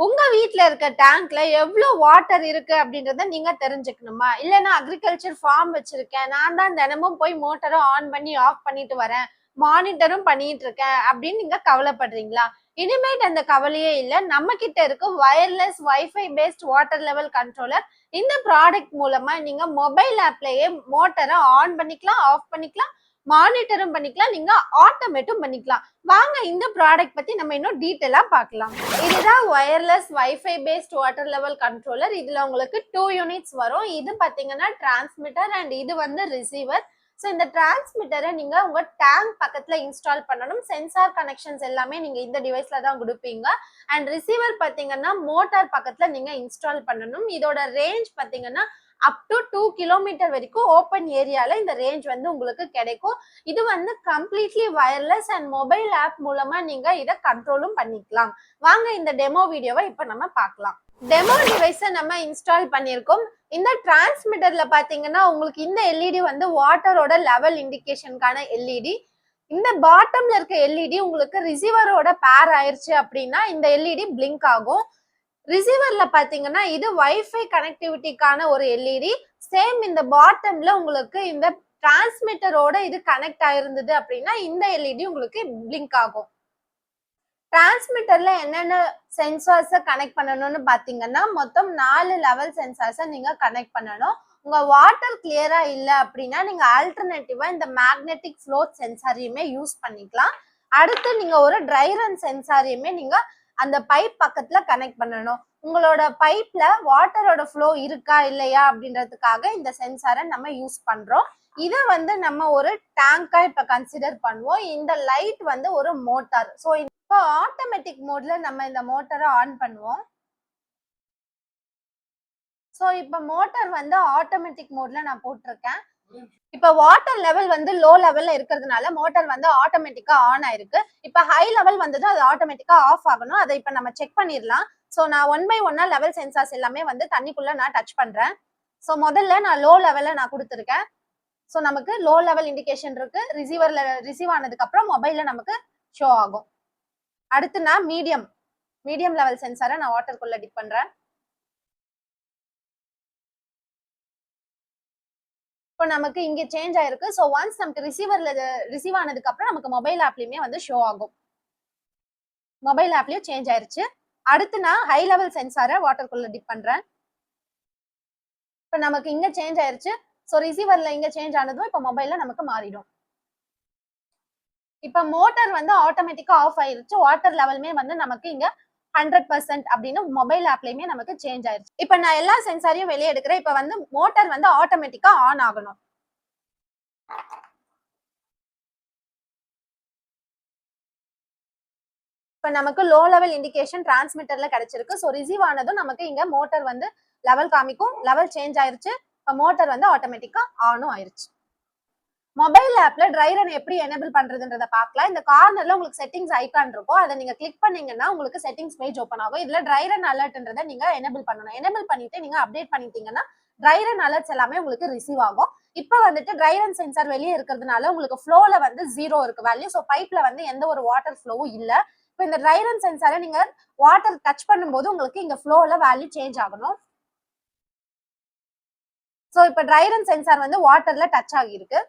உங்க வீட்ல இருக்க டேங்க்ல எவ்வளவு வாட்டர் இருக்கு அப்படின்றத நீங்க தெரிஞ்சுக்கணுமா? இல்லைன்னா அக்ரிகல்ச்சர் ஃபார்ம் வச்சிருக்கேன், நான் தான் தினமும் போய் மோட்டரை ஆன் பண்ணி ஆஃப் பண்ணிட்டு வரேன், மானிட்டரும் பண்ணிட்டு இருக்கேன் அப்படின்னு நீங்க கவலைப்படுறீங்களா? இனிமேட் அந்த கவலையே இல்ல. நம்ம கிட்ட இருக்க wireless wifi based water level controller. இந்த ப்ராடக்ட் மூலமா நீங்க மொபைல் ஆப்லயே மோட்டரை ஆன் பண்ணிக்கலாம், ஆஃப் பண்ணிக்கலாம், மானிட்டரும் பண்ணிக்கலாம், நீங்க ஆட்டோமேட்டும் பண்ணிக்கலாம். வாங்க இந்த ப்ராடக்ட் பத்தி நம்ம இன்னும் டீட்டெயிலா பார்க்கலாம். இதுதான் wireless wifi based water level controller. இதுல உங்களுக்கு 2 யூனிட்ஸ் வரும். இது பாத்தீங்கன்னா டிரான்ஸ்மிட்டர் அண்ட் இது வந்து ரிசீவர். ஸோ இந்த டிரான்ஸ்மிட்டரை நீங்க உங்க டேங்க் பக்கத்துல இன்ஸ்டால் பண்ணணும். சென்சார் கனெக்ஷன்ஸ் எல்லாமே நீங்க இந்த டிவைஸ்ல தான் கொடுப்பீங்க. அண்ட் ரிசீவர் பாத்தீங்கன்னா மோட்டார் பக்கத்துல நீங்க இன்ஸ்டால் பண்ணணும். இதோட ரேஞ்ச் பாத்தீங்கன்னா அப் டு 2 கிலோமீட்டர் வரைக்கும் ஓப்பன் ஏரியால இந்த ரேஞ்ச் வந்து உங்களுக்கு கிடைக்கும். இது வந்து completely wireless and mobile app மூலமா நீங்க இதை கண்ட்ரோலும் பண்ணிக்கலாம். வாங்க இந்த டெமோ வீடியோவை இப்ப நம்ம பார்க்கலாம். டெமோ டிவைஸை நம்ம இன்ஸ்டால் பண்ணியிருக்கோம். இந்த டிரான்ஸ்மிட்டர்ல பாத்தீங்கன்னா உங்களுக்கு இந்த எல்இடி வந்து வாட்டரோட லெவல் இண்டிகேஷனுக்கான எல்இடி. இந்த பாட்டம்ல இருக்க எல்இடி உங்களுக்கு ரிசீவரோட பேர் ஆயிருச்சு அப்படின்னா இந்த எல்இடி பிளிங்க் ஆகும். ரிசீவர்ல பாத்தீங்கன்னா இது வைஃபை கனெக்டிவிட்டிக்கான ஒரு எல்இடி. சேம் இந்த பாட்டம்ல உங்களுக்கு இந்த டிரான்ஸ்மிட்டரோட இது கனெக்ட் ஆயிருந்தது அப்படின்னா இந்த எல்இடி உங்களுக்கு பிளிங்க் ஆகும். டிரான்ஸ்மிட்டர்ல என்னென்ன சென்சார்ஸை கனெக்ட் பண்ணணும்னு பாத்தீங்கன்னா மொத்தம் 4 லெவல் சென்சார்ஸை நீங்க கனெக்ட் பண்ணணும். உங்க வாட்டர் கிளியரா இல்லை அப்படின்னா நீங்க ஆல்டர்னேட்டிவா இந்த மேக்னெட்டிக் ஃப்ளோட் சென்சாரையுமே யூஸ் பண்ணிக்கலாம். அடுத்து நீங்க ஒரு ட்ரை ரன் சென்சாரையுமே நீங்க அந்த பைப் பக்கத்துல கனெக்ட் பண்ணணும். உங்களோட பைப்ல வாட்டரோட ஃப்ளோ இருக்கா இல்லையா அப்படின்றதுக்காக இந்த சென்சாரை நம்ம யூஸ் பண்றோம். இதை வந்து நம்ம ஒரு டேங்கா இப்ப கன்சிடர் பண்ணுவோம். இந்த லைட் வந்து ஒரு மோட்டார். ஸோ இப்போ ஆட்டோமேட்டிக் மோட்ல நம்ம இந்த மோட்டரை ஆன் பண்ணுவோம். ஸோ இப்போ மோட்டார் வந்து ஆட்டோமேட்டிக் மோட்ல நான் போட்டிருக்கேன். இப்ப வாட்டர் லெவல் வந்து லோ லெவல்ல இருக்கிறதுனால மோட்டார் வந்து ஆட்டோமேட்டிக்கா ஆன் ஆயிருக்கு. இப்ப ஹை லெவல் வந்தது அது ஆட்டோமேட்டிக்கா ஆஃப் ஆகணும். அதை இப்ப நம்ம செக் பண்ணிடலாம். சோ நான் 1 by 1 லெவல் சென்சார்ஸ் எல்லாமே வந்து தண்ணிக்குள்ள நான் டச் பண்றேன். சோ முதல்ல நான் லோ லெவல்ல நான் கொடுத்துருக்கேன். சோ நமக்கு லோ லெவல் இண்டிகேஷன் இருக்கு. ரிசீவர்ல ரிசீவ் ஆனதுக்கு அப்புறம் மொபைல்ல நமக்கு ஷோ ஆகும். அடுத்து நான் மீடியம் லெவல் சென்சாரை நான் வாட்டருக்குள்ள டிப் பண்றேன். இப்போ நமக்கு இங்க சேஞ்ச் ஆயிருக்கு. ஸோ ஒன்ஸ் நமக்கு ரிசீவ் ஆனதுக்கு அப்புறம் நமக்கு மொபைல் ஆப்லயுமே வந்து ஷோ ஆகும். மொபைல் ஆப்லயும் சேஞ்ச் ஆயிருச்சு. அடுத்து நான் ஹை லெவல் சென்சாரை வாட்டருக்குள்ள டிப் பண்றேன். இப்போ நமக்கு இங்க சேஞ்ச் ஆயிருச்சு. ஸோ ரிசீவர்ல இங்க சேஞ்ச் ஆனதும் இப்போ மொபைல்ல நமக்கு மாறிடும். இப்போ மோட்டார் வந்து ஆட்டோமேட்டிக்கா ஆஃப் ஆயிருச்சு. வாட்டர் லெவலுமே வந்து நமக்கு இங்க 100% அப்படின்னு மொபைல் ஆப்லயுமே நமக்கு சேஞ்ச் ஆயிருச்சு. இப்ப நான் எல்லா சென்சாரையும் வெளியே எடுக்கிறேன். இப்ப வந்து மோட்டார் வந்து ஆட்டோமேட்டிக்கா ஆன் ஆகணும். இப்ப நமக்கு லோ லெவல் இண்டிகேஷன் டிரான்ஸ்மிட்டர்ல கிடைச்சிருக்கு. ஸோ ரிசீவ் ஆனதும் நமக்கு இங்க மோட்டார் வந்து லெவல் காமிக்கும். லெவல் சேஞ்ச் ஆயிருச்சு. இப்ப மோட்டார் வந்து ஆட்டோமேட்டிக்கா ஆனும் ஆயிருச்சு. மொபைல் ஆப்ல ட்ரை ரன் எப்படி எனேபிள் பண்றதுன்றத பார்க்கலாம். இந்த கார்னர்ல உங்களுக்கு செட்டிங்ஸ் ஐகான் இருக்கும். அதை நீங்க கிளிக் பண்ணீங்கன்னா உங்களுக்கு செட்டிங்ஸ் பேஜ் ஓப்பன் ஆகும். இதுல ட்ரை ரன் அலர்ட்ன்றதை நீங்க எனேபிள் பண்ணணும். எனேபிள் பண்ணிட்டு நீங்க அப்டேட் பண்ணிட்டீங்கன்னா ட்ரை ரன் அலர்ட்ஸ் எல்லாமே உங்களுக்கு ரிசீவ் ஆகும். இப்போ வந்துட்டு ட்ரை ரன் சென்சார் வெளியே இருக்கிறதுனால உங்களுக்கு ஃப்ளோல வந்து 0 இருக்கு வேல்யூ. ஸோ பைப்ல வந்து எந்த ஒரு வாட்டர் ஃப்ளோவும் இல்ல. இப்போ இந்த ட்ரை ரன் சென்சாரை நீங்க வாட்டர் டச் பண்ணும்போது உங்களுக்கு இங்க ஃப்ளோல வேல்யூ சேஞ்ச் ஆகணும். ஸோ இப்போ ட்ரை ரன் சென்சார் வந்து வாட்டர்ல டச் ஆகியிருக்கு.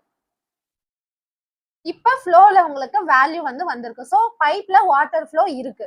இப்ப ஃப்ளோல உங்களுக்கு வேல்யூ வந்து வந்திருக்கு. சோ பைப்ல வாட்டர் ஃப்ளோ இருக்கு.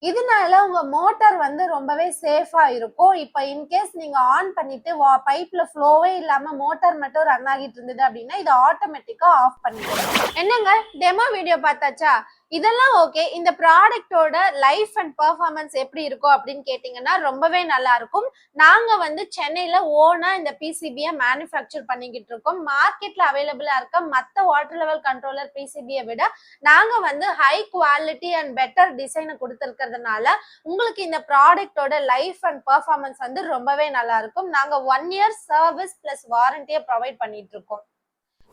இதனால உங்க மோட்டார் வந்து ரொம்பவே சேஃபா இருக்கும். இப்ப இன்கேஸ் நீங்க ஆன் பண்ணிட்டு பைப்ல ஃப்ளோவே இல்லாம மோட்டார் மட்டும் ரன் ஆகிட்டு இருந்தது அப்படின்னா இது ஆட்டோமேட்டிக்கா ஆஃப் பண்ணிடும். என்னங்க டெமோ வீடியோ பார்த்தாச்சா? இதெல்லாம் ஓகே. இந்த ப்ராடக்டோட லைஃப் அண்ட் பெர்ஃபார்மன்ஸ் எப்படி இருக்கும் அப்படின்னு கேட்டீங்கன்னா ரொம்பவே நல்லா இருக்கும். நாங்க வந்து சென்னையில ஓனா இந்த பிசிபியை மேனுஃபேக்சர் பண்ணிக்கிட்டு இருக்கோம். மார்க்கெட்ல அவைலபிளா இருக்க மற்ற வாட்டர் லெவல் கண்ட்ரோலர் பிசிபியை விட நாங்க வந்து ஹை குவாலிட்டி அண்ட் பெட்டர் டிசைனை கொடுத்துருக்கிறதுனால உங்களுக்கு இந்த ப்ராடக்டோட லைஃப் அண்ட் பெர்ஃபார்மன்ஸ் வந்து ரொம்பவே நல்லா இருக்கும். நாங்க 1 year சர்வீஸ் பிளஸ் வாரண்டியை ப்ரொவைட் பண்ணிட்டு இருக்கோம்.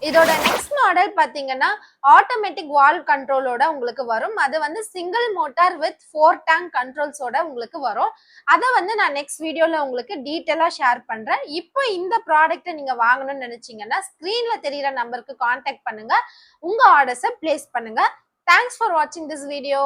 இதோட நெக்ஸ்ட் மாடல் பாத்தீங்கன்னா ஆட்டோமேட்டிக் வால்வ் கண்ட்ரோலோட உங்களுக்கு வரும். அது வந்து சிங்கிள் மோட்டார் வித் 4 டேங்க் கண்ட்ரோல்ஸோட உங்களுக்கு வரும். அதை வந்து நான் நெக்ஸ்ட் வீடியோல உங்களுக்கு டீட்டெயிலா ஷேர் பண்றேன். இப்போ இந்த ப்ராடக்ட்டை நீங்க வாங்கணும்னு நினைச்சீங்கன்னா ஸ்கிரீன்ல தெரியுற நம்பருக்கு கான்டாக்ட் பண்ணுங்க. உங்க ஆர்டர்ஸை பிளேஸ் பண்ணுங்க. தேங்க்ஸ் ஃபார் வாட்சிங் திஸ் வீடியோ.